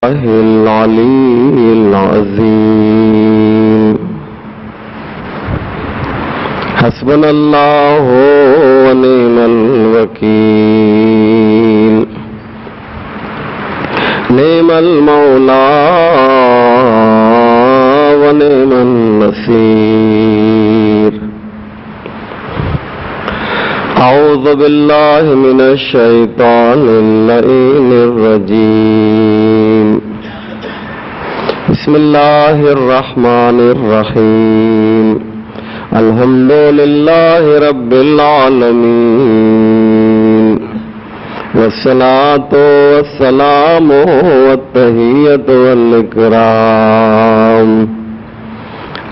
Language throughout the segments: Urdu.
العلی العظیم حسبنا اللہ ونعم الوکیل نعم المولا ونعم النصیر اعوذ باللہ من الشیطان اللعین الرجیم بسم اللہ الرحمن الرحیم الحمد للہ رب العالمین والصلاة والسلام والتحیۃ والاکرام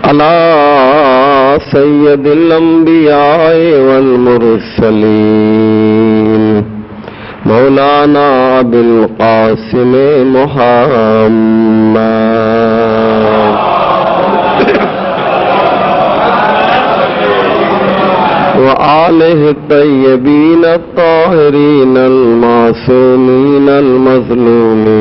علی سید الانبیاء والمرسلین مولانا بالقاسم محمد وآلہ الطیبین الطاہرین المعصومین المظلومین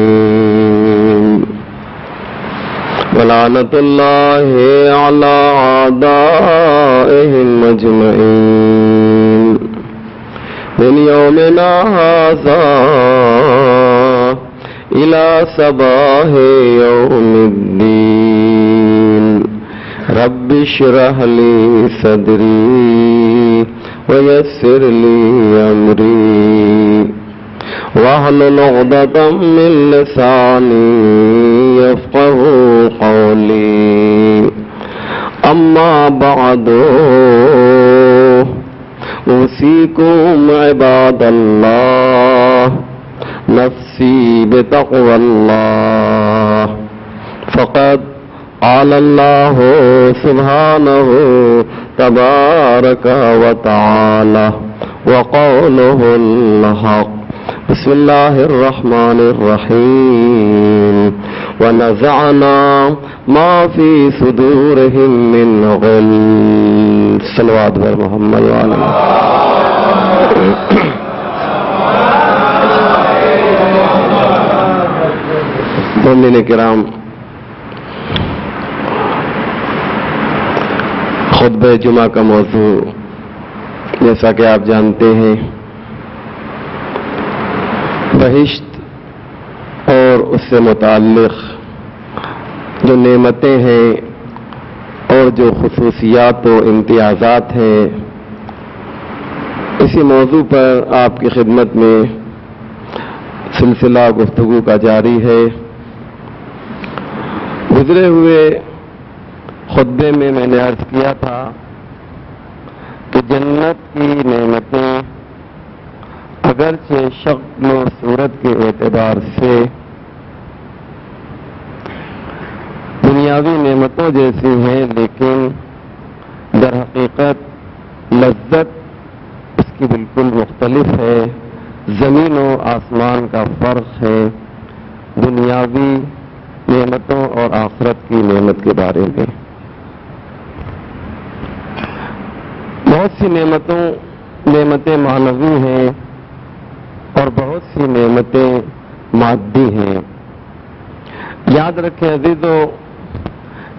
ولعنۃ اللہ علی اعدائہم اجمعین من یومنا ھذا الی صباح یوم الدین رب اشرح لی صدری ویسر لی امری واحلل عقدۃ من لسانی یفقهوا قولی اما بعد اوصیکم عباد اللہ نفسی بتقوی اللہ فقد قال اللہ سبحانہ تبارک وتعالی وقولہ الحق بسم اللہ الرحمن الرحیم ونزعنا ما فی صدورہم من غل صلوات بر محمد وعلی مومنین کرام، خطبہ جمعہ کا موضوع جیسا کہ آپ جانتے ہیں بہشت اور اس سے متعلق جو نعمتیں ہیں اور جو خصوصیات و امتیازات ہیں، اسی موضوع پر آپ کی خدمت میں سلسلہ گفتگو کا جاری ہے۔ گزرے ہوئے خطبے میں نے عرض کیا تھا کہ جنت کی نعمتیں اگرچہ شکل و صورت کے اعتبار سے دنیاوی نعمتوں جیسی ہیں، لیکن در حقیقت لذت اس کی بالکل مختلف ہے۔ زمین و آسمان کا فرق ہے دنیاوی نعمتوں اور آخرت کی نعمت کے بارے میں۔ بہت سی نعمتیں معنوی ہیں اور بہت سی نعمتیں مادی ہیں۔ یاد رکھیں عزیزو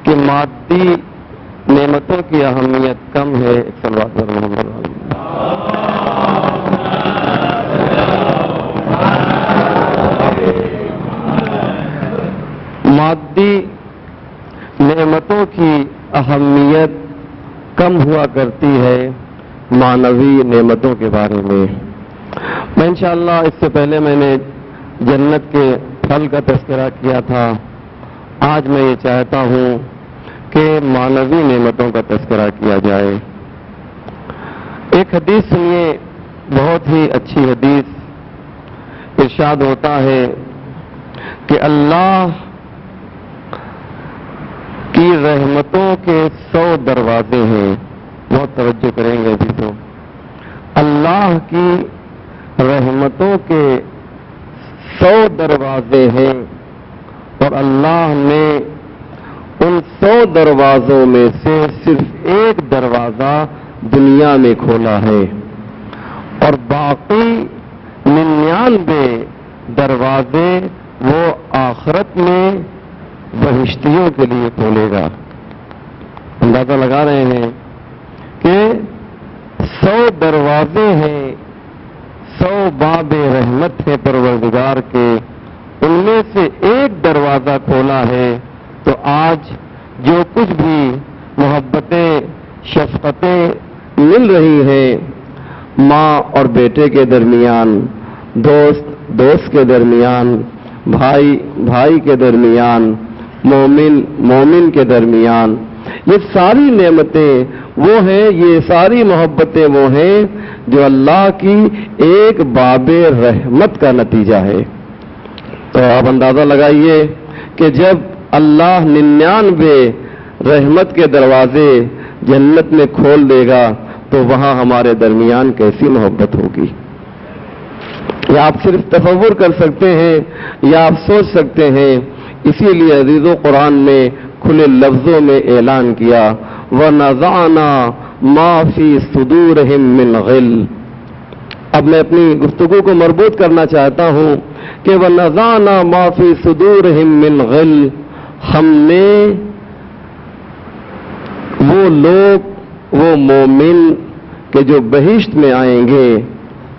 کہ مادی نعمتوں کی اہمیت کم ہے۔ صلوات پر محمد مادی نعمتوں کی اہمیت کم ہوا کرتی ہے معنوی نعمتوں کے بارے میں۔ میں انشاءاللہ اس سے پہلے میں نے جنت کے پھل کا تذکرہ کیا تھا، آج میں یہ چاہتا ہوں کہ معنوی نعمتوں کا تذکرہ کیا جائے۔ ایک حدیث سنیے، بہت ہی اچھی حدیث۔ ارشاد ہوتا ہے کہ اللہ کی رحمتوں کے 100 دروازے ہیں۔ بہت توجہ کریں گے ابھی تو۔ اللہ کی رحمتوں کے 100 دروازے ہیں اور اللہ نے ان 100 دروازوں میں سے صرف ایک دروازہ دنیا میں کھولا ہے اور باقی 99 دروازے وہ آخرت میں بہشتیوں کے لیے کھولے گا. اندازہ لگا رہے ہیں کہ 100 دروازے ہیں، 100 باب رحمت ہے پروردگار کے، ان میں سے ایک دروازہ کھولا ہے. تو آج جو کچھ بھی محبتیں، شفقتیں مل رہی ہیں ماں اور بیٹے کے درمیان، دوست کے درمیان، بھائی کے درمیان، مومن کے درمیان، یہ ساری نعمتیں وہ ہیں، یہ ساری محبتیں وہ ہیں جو اللہ کی ایک باب رحمت کا نتیجہ ہے. تو آپ اندازہ لگائیے کہ جب اللہ 99 رحمت کے دروازے جنت میں کھول دے گا تو وہاں ہمارے درمیان کیسی محبت ہوگی. یا آپ صرف تصور کر سکتے ہیں یا آپ سوچ سکتے ہیں. اسی لیے عزیزو قرآن نے کھلے لفظوں میں اعلان کیا وَنَزَعْنَا مَا فِي صُدُورِهِم مِّنْ غِلٍّ. اب میں اپنی گفتگو کو مربوط کرنا چاہتا ہوں کہ وَنَزَعْنَا مَا فِي صُدُورِهِم مِّنْ غِلٍّ، ہم نے وہ لوگ، وہ مومن کہ جو بہشت میں آئیں گے،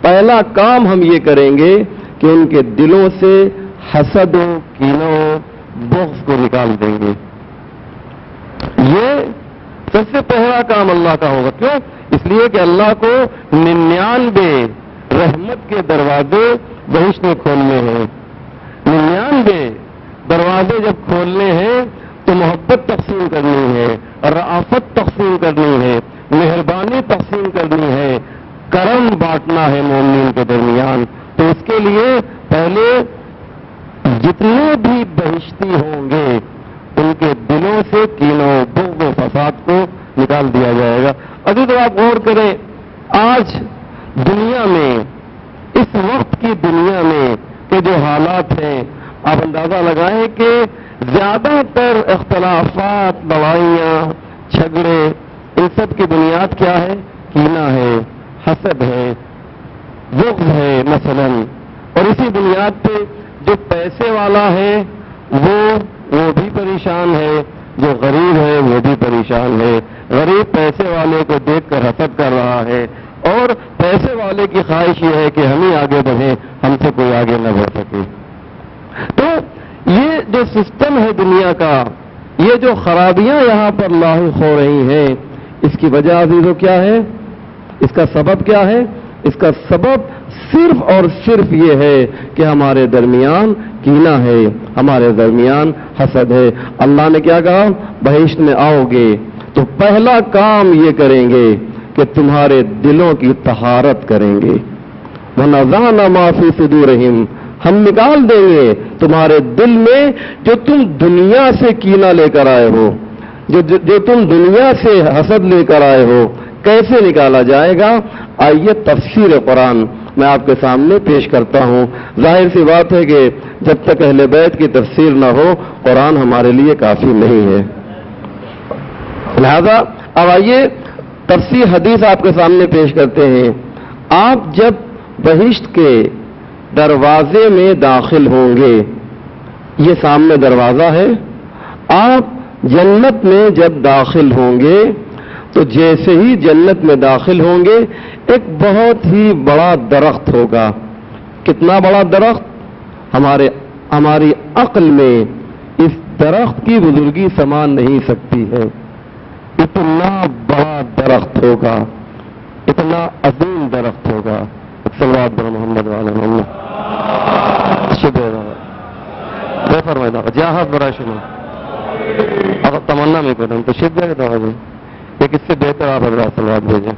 پہلا کام ہم یہ کریں گے کہ ان کے دلوں سے حسد و کینہ و بغض کو نکال دیں گے. یہ سب سے پہلا کام اللہ کا ہوگا. کیوں؟ اس لیے کہ اللہ کو 99 رحمت کے دروازے بہشت میں کھولنے ہیں. 99 دروازے جب کھولنے ہیں تو محبت تقسیم کرنی ہے، رأفت تقسیم کرنی ہے، مہربانی تقسیم کرنی ہے، کرم بانٹنا ہے مومنین کے درمیان. تو اس کے لیے پہلے جتنے بھی بہشتی ہوں گے ان کے دلوں سے کینہ و بغض و فساد کو نکال دیا جائے گا. ابھی تو آپ غور کریں، آج دنیا میں، اس وقت کی دنیا میں کہ جو حالات ہیں، آپ اندازہ لگائیں کہ زیادہ تر اختلافات، لڑائیاں، جھگڑے، ان سب کی بنیاد کیا ہے؟ کینہ ہے، حسد ہے، بغض ہے مثلا. اور اسی بنیاد پہ جو پیسے والا ہے وہ بھی پریشان ہے، جو غریب ہے وہ بھی پریشان ہے. غریب پیسے والے کو دیکھ کر حسد کر رہا ہے، اور پیسے والے کی خواہش یہ ہے کہ ہم ہی آگے بڑھیں، ہم سے کوئی آگے نہ بڑھ سکے. تو یہ جو سسٹم ہے دنیا کا، یہ جو خرابیاں یہاں پر لاحق ہو رہی ہیں، اس کی وجہ عزیزو کیا ہے؟ اس کا سبب کیا ہے؟ اس کا سبب صرف اور صرف یہ ہے کہ ہمارے درمیان کینہ ہے، ہمارے درمیان حسد ہے. اللہ نے کیا کہا؟ بہشت میں آؤ گے تو پہلا کام یہ کریں گے کہ تمہارے دلوں کی طہارت کریں گے. وَنَزَعْنَا مَا فِي صُدُورِهِمْ، ہم نکال دیں گے تمہارے دل میں جو تم دنیا سے کینہ لے کر آئے ہو، جو تم دنیا سے حسد لے کر آئے ہو. کیسے نکالا جائے گا؟ آئیے تفسیر قرآن میں آپ کے سامنے پیش کرتا ہوں. ظاہر سی بات ہے کہ جب تک اہل بیت کی تفسیر نہ ہو قرآن ہمارے لیے کافی نہیں ہے. لہذا اب آئیے تفسیر حدیث آپ کے سامنے پیش کرتے ہیں. آپ جب بہشت کے دروازے میں داخل ہوں گے، یہ سامنے دروازہ ہے، آپ جنت میں جب داخل ہوں گے تو جیسے ہی جنت میں داخل ہوں گے ایک بہت ہی بڑا درخت ہوگا. کتنا بڑا درخت؟ ہماری عقل میں اس درخت کی بزرگی سما نہیں سکتی ہے. اتنا بڑا درخت ہوگا، اتنا عظیم درخت ہوگا. صلوات بر محمد وعلی محمد. شکریہ بے فرمائے جہاز برائے شما اگر تمنا میں کریں تو شکریہ کے دعوی ایک اس سے بہتر آپ حضرات صلوات بھیجیں.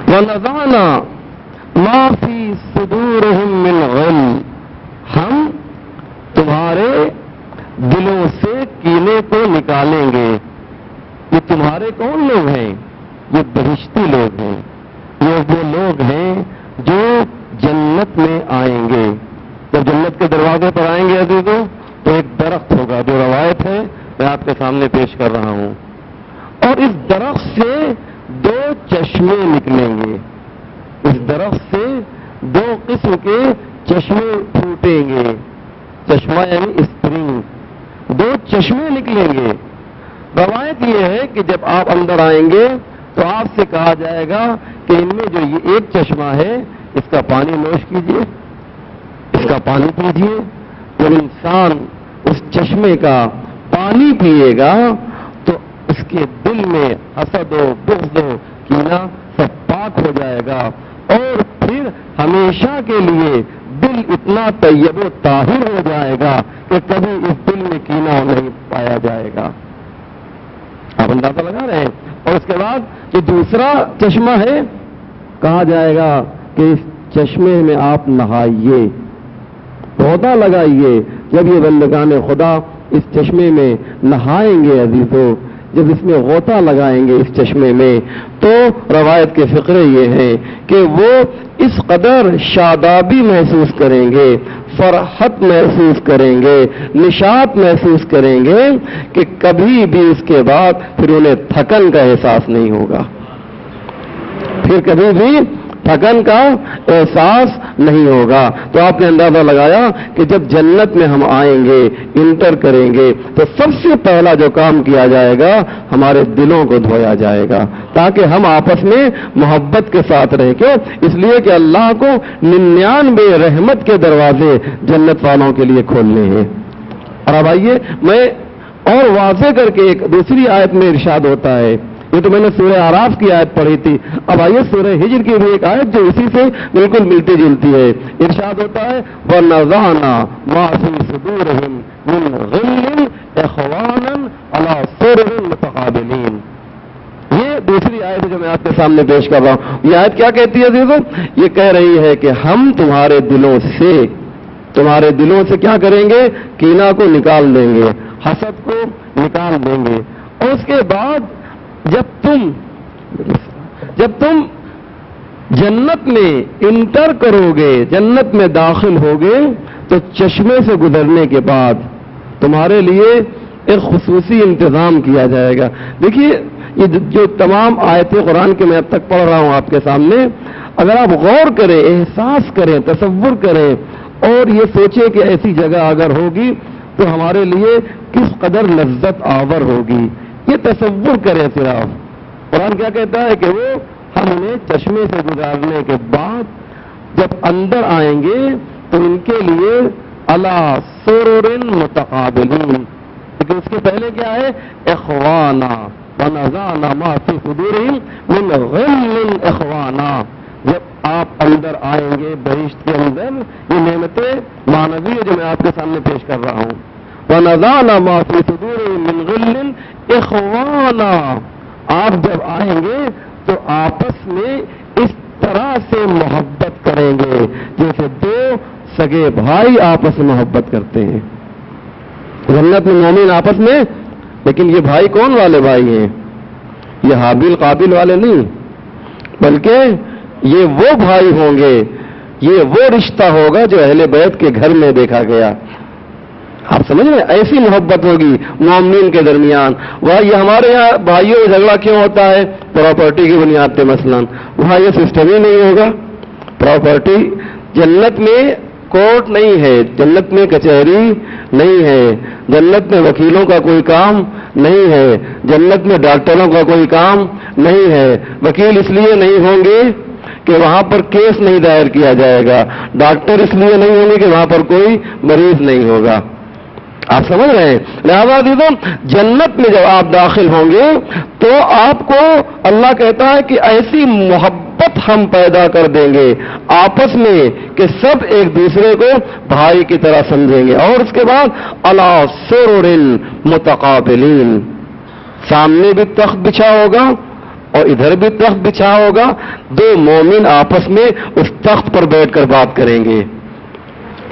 وَنَزَعْنَا مَا فِي صُدُورِهِم مِّنْ غِلٍّ، ہم تمہارے دلوں سے کینے کو نکالیں گے. یہ تمہارے کون لوگ ہیں؟ یہ بہشتی لوگ ہیں. یہ وہ لوگ ہیں جو جنت میں آئیں گے. جب جنت کے دروازے پر آئیں گے عزیزو تو ایک درخت ہوگا، جو روایت ہے میں آپ کے سامنے پیش کر رہا ہوں، اور اس درخت سے 2 چشمے نکلیں گے، اس درخت سے 2 قسم کے چشمے پھوٹیں گے، چشمہ یعنی اسپرنگ، 2 چشمے نکلیں گے۔ روایت یہ ہے کہ جب آپ اندر آئیں گے تو آپ سے کہا جائے گا کہ ان میں جو یہ ایک چشمہ ہے اس کا پانی نوش کیجیے، اس کا پانی پیجیے۔ جب انسان اس چشمے کا پانی پیے گا تو اس کے دل میں حسد و بغض و کینہ سب پاک ہو جائے گا، اور پھر ہمیشہ کے لیے دل اتنا طیب و طاہر ہو جائے گا کہ کبھی اس دل میں کینہ نہیں پایا جائے گا۔ آپ اندازہ لگا رہے ہیں؟ اور اس کے بعد جو دوسرا چشمہ ہے، کہا جائے گا کہ اس چشمے میں آپ نہائیے، غوطہ لگائیے۔ جب یہ بندگان خدا اس چشمے میں نہائیں گے عزیزو، جب اس میں غوطہ لگائیں گے اس چشمے میں، تو روایت کے فقرے یہ ہیں کہ وہ اس قدر شادابی محسوس کریں گے، فرحت محسوس کریں گے، نشاط محسوس کریں گے کہ کبھی بھی اس کے بعد پھر انہیں تھکن کا احساس نہیں ہوگا، پھر کبھی بھی تھکن کا احساس نہیں ہوگا۔ تو آپ نے اندازہ لگایا کہ جب جنت میں ہم آئیں گے، انٹر کریں گے، تو سب سے پہلا جو کام کیا جائے گا ہمارے دلوں کو دھویا جائے گا، تاکہ ہم آپس میں محبت کے ساتھ رہیں۔ کیوں؟ اس لیے کہ اللہ کو 99 رحمت کے دروازے جنت والوں کے لیے کھولنے ہیں۔ اور اب آئیے میں اور واضح کر کے ایک دوسری آیت میں ارشاد ہوتا ہے، یہ تو میں نے سورہ اعراف کی آیت پڑھی تھی، اب آئیے سورہ ہجر کی بھی ایک آیت جو اسی سے بالکل ملتی جلتی ہے۔ ارشاد ہوتا ہے وَنَزَعْنَا مَا فِي صُدُورِهِم مِّن غِلٍّ إِخْوَانًا عَلَىٰ سُرُرٍ مُتَقَابِلِينَ۔ یہ دوسری آیت ہے جو میں آپ کے سامنے پیش کر رہا ہوں۔ یہ آیت کیا کہتی ہے عزیزو؟ یہ کہہ رہی ہے کہ ہم تمہارے دلوں سے کیا کریں گے؟ کینہ کو نکال دیں گے، حسد کو نکال دیں گے، اور اس کے بعد جب تم جنت میں انٹر کرو گے، جنت میں داخل ہوگے، تو چشمے سے گزرنے کے بعد تمہارے لیے ایک خصوصی انتظام کیا جائے گا۔ دیکھیے یہ جو تمام آیتیں قرآن کے میں اب تک پڑھ رہا ہوں آپ کے سامنے، اگر آپ غور کریں، احساس کریں، تصور کریں اور یہ سوچیں کہ ایسی جگہ اگر ہوگی تو ہمارے لیے کس قدر لذت آور ہوگی، یہ تصور کریں۔ صرف قرآن کیا کہتا ہے کہ وہ ہم انہیں چشمے سے گزارنے کے بعد جب اندر آئیں گے تو ان کے لیے علی سرر متقابلین، لیکن اس کے پہلے کیا ہے؟ اخوانا ونزعنا ما فی صدورہم من غل اخوانا۔ جب آپ اندر آئیں گے بہشت کے اندر، یہ نعمتیں معنوی جو میں آپ کے سامنے پیش کر رہا ہوں، وَنَزَعْنَا مَا فِي صُدُورِهِم مِّن غِلٍّ إِخْوَانًا، آپ جب آئیں گے تو آپس میں اس طرح سے محبت کریں گے جیسے 2 سگے بھائی آپس میں محبت کرتے ہیں۔ جنت میں مومن آپس میں، لیکن یہ بھائی کون والے بھائی ہیں؟ یہ حابیل قابل والے نہیں، بلکہ یہ وہ بھائی ہوں گے، یہ وہ رشتہ ہوگا جو اہل بیت کے گھر میں دیکھا گیا۔ آپ سمجھ رہے ہیں؟ ایسی محبت ہوگی مومنین کے درمیان۔ وہاں یہ ہمارے یہاں بھائیوں میں جھگڑا کیوں ہوتا ہے؟ پراپرٹی کی بنیاد پہ مثلا، وہاں یہ سسٹم ہی نہیں ہوگا۔ پراپرٹی جنت میں کورٹ نہیں ہے، جنت میں کچہری نہیں ہے، جنت میں وکیلوں کا کوئی کام نہیں ہے، جنت میں ڈاکٹروں کا کوئی کام نہیں ہے۔ وکیل اس لیے نہیں ہوں گے کہ وہاں پر کیس نہیں دائر کیا جائے گا، ڈاکٹر اس لیے نہیں ہوں گے کہ وہاں پر کوئی مریض نہیں ہوگا۔ آپ سمجھ رہے ہیں؟ لہذا دیدو جنت میں جب آپ داخل ہوں گے تو آپ کو اللہ کہتا ہے کہ ایسی محبت ہم پیدا کر دیں گے آپس میں کہ سب ایک دوسرے کو بھائی کی طرح سمجھیں گے۔ اور اس کے بعد علی سرر متقابلین، سامنے بھی تخت بچھا ہوگا اور ادھر بھی تخت بچھا ہوگا، 2 مومن آپس میں اس تخت پر بیٹھ کر بات کریں گے۔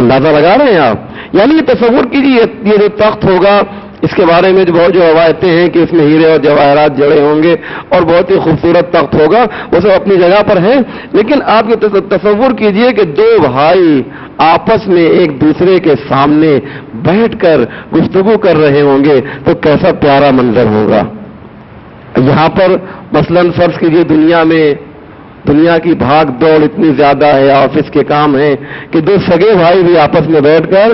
اندازہ لگا رہے ہیں آپ؟ یعنی تصور کیجیے یہ جو تخت ہوگا اس کے بارے میں جو بہت جو روایتیں ہیں کہ اس میں ہیرے اور جواہرات جڑے ہوں گے اور بہت ہی خوبصورت تخت ہوگا، وہ سب اپنی جگہ پر ہیں. لیکن آپ یہ تصور کیجئے کہ دو بھائی آپس میں ایک دوسرے کے سامنے بیٹھ کر گفتگو کر رہے ہوں گے تو کیسا پیارا منظر ہوگا. یہاں پر مثلاً فرض کیجئے دنیا کی بھاگ دوڑ اتنی زیادہ ہے، آفس کے کام ہیں کہ دو سگے بھائی بھی آپس میں بیٹھ کر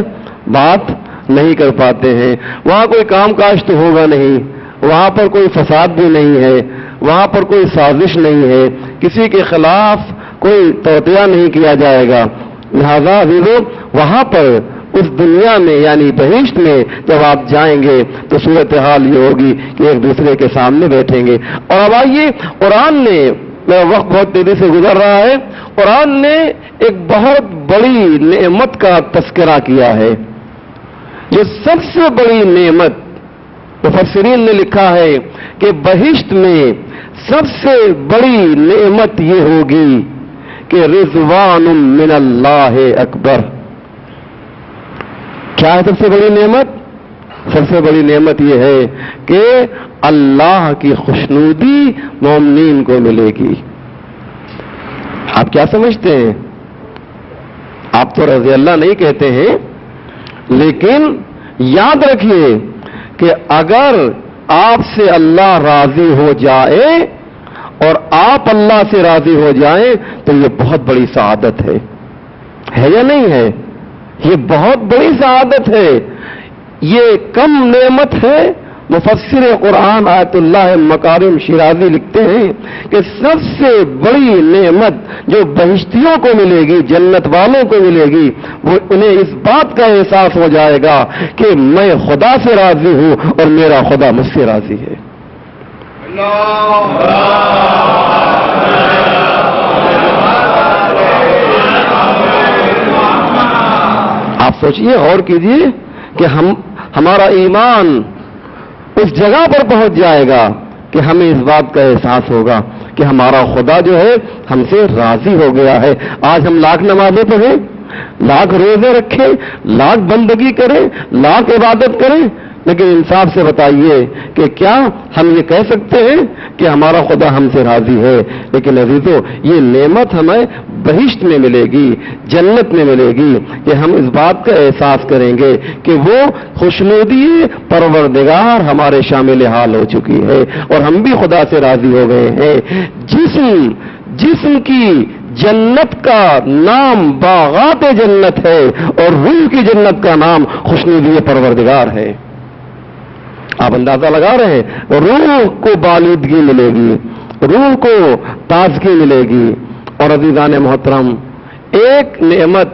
بات نہیں کر پاتے ہیں. وہاں کوئی کام کاج تو ہوگا نہیں، وہاں پر کوئی فساد بھی نہیں ہے، وہاں پر کوئی سازش نہیں ہے، کسی کے خلاف کوئی توطیہ نہیں کیا جائے گا. لہذا عزیزو وہاں پر اس دنیا میں یعنی بہشت میں جب آپ جائیں گے تو صورتحال یہ ہوگی کہ ایک دوسرے کے سامنے بیٹھیں گے. اور اب آئیے قرآن نے، میرا وقت بہت تیزی سے گزر رہا ہے، قرآن نے ایک بہت بڑی نعمت کا تذکرہ کیا ہے. جو سب سے بڑی نعمت مفسرین نے لکھا ہے کہ بہشت میں سب سے بڑی نعمت یہ ہوگی کہ رضوان من اللہ اکبر. کیا ہے سب سے بڑی نعمت؟ سب سے بڑی نعمت یہ ہے کہ اللہ کی خوشنودی مومنین کو ملے گی. آپ کیا سمجھتے ہیں؟ آپ تو رضی اللہ نہیں کہتے ہیں، لیکن یاد رکھیے کہ اگر آپ سے اللہ راضی ہو جائے اور آپ اللہ سے راضی ہو جائیں تو یہ بہت بڑی سعادت ہے یا نہیں ہے؟ یہ بہت بڑی سعادت ہے. یہ کم نعمت ہے. مفسر قرآن آیت اللہ مکارم شیرازی لکھتے ہیں کہ سب سے بڑی نعمت جو بہشتیوں کو ملے گی، جنت والوں کو ملے گی، وہ انہیں اس بات کا احساس ہو جائے گا کہ میں خدا سے راضی ہوں اور میرا خدا مجھ سے راضی ہے. آپ سوچئے، غور کیجئے کہ ہمارا ایمان اس جگہ پر پہنچ جائے گا کہ ہمیں اس بات کا احساس ہوگا کہ ہمارا خدا جو ہے ہم سے راضی ہو گیا ہے. آج ہم لاکھ نمازیں پڑھیں، لاکھ روزے رکھیں، لاکھ بندگی کریں، لاکھ عبادت کریں، لیکن انصاف سے بتائیے کہ کیا ہم یہ کہہ سکتے ہیں کہ ہمارا خدا ہم سے راضی ہے؟ لیکن عزیزو یہ نعمت ہمیں بہشت میں ملے گی، جنت میں ملے گی کہ ہم اس بات کا احساس کریں گے کہ وہ خوشنودی پروردگار ہمارے شامل حال ہو چکی ہے اور ہم بھی خدا سے راضی ہو گئے ہیں. جسم کی جنت کا نام باغات جنت ہے اور روح کی جنت کا نام خوشنودی پروردگار ہے. آپ اندازہ لگا رہے ہیں، روح کو بالودگی ملے گی، روح کو تازگی ملے گی. اور عزیزان محترم، ایک نعمت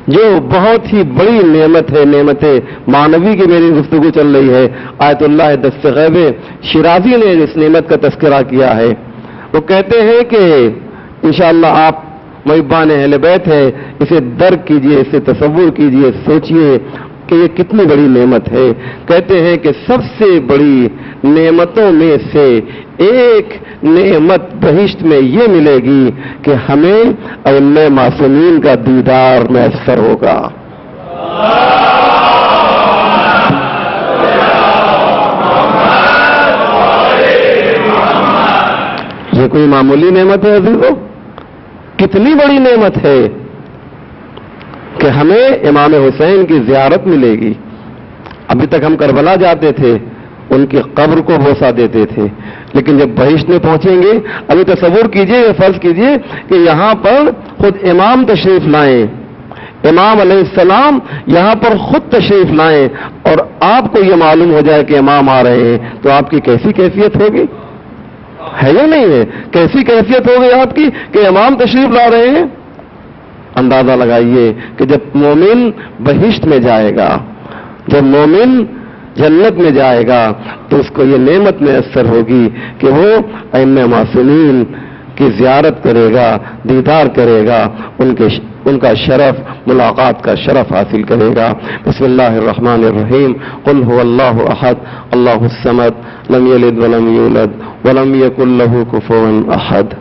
جو بہت ہی بڑی نعمت ہے، نعمت معنوی کی میری گفتگو چل رہی ہے. آیت اللہ دست غیب شیرازی نے اس نعمت کا تذکرہ کیا ہے. وہ کہتے ہیں کہ انشاءاللہ آپ محبان اہل بیت ہے، اسے درک کیجئے، اسے تصور کیجئے، سوچئے کہ یہ کتنی بڑی نعمت ہے. کہتے ہیں کہ سب سے بڑی نعمتوں میں سے ایک نعمت بہشت میں یہ ملے گی کہ ہمیں ائمہ معصومین کا دیدار میسر ہوگا. یہ کوئی معمولی نعمت ہے عزیزو؟ کتنی بڑی نعمت ہے کہ ہمیں امام حسین کی زیارت ملے گی. ابھی تک ہم کربلا جاتے تھے، ان کی قبر کو بوسہ دیتے تھے، لیکن جب بہشت میں پہنچیں گے، ابھی تصور کیجئے، فرض کیجئے کہ یہاں پر خود امام تشریف لائیں، امام علیہ السلام یہاں پر خود تشریف لائیں اور آپ کو یہ معلوم ہو جائے کہ امام آ رہے ہیں، تو آپ کی کیسی کیفیت ہوگی؟ ہے یا نہیں ہے؟ کیسی کیفیت ہوگی آپ کی کہ امام تشریف لا رہے ہیں؟ اندازہ لگائیے کہ جب مومن بہشت میں جائے گا، جب مومن جنت میں جائے گا تو اس کو یہ نعمت میسر ہوگی کہ وہ ائمہ معصومین کی زیارت کرے گا، دیدار کرے گا، ان کا شرف، ملاقات کا شرف حاصل کرے گا. بسم اللہ الرحمن الرحیم. قل هو اللہ احد اللہ الصمد لم یلد ولم یولد ولم یکن له کفوا احد.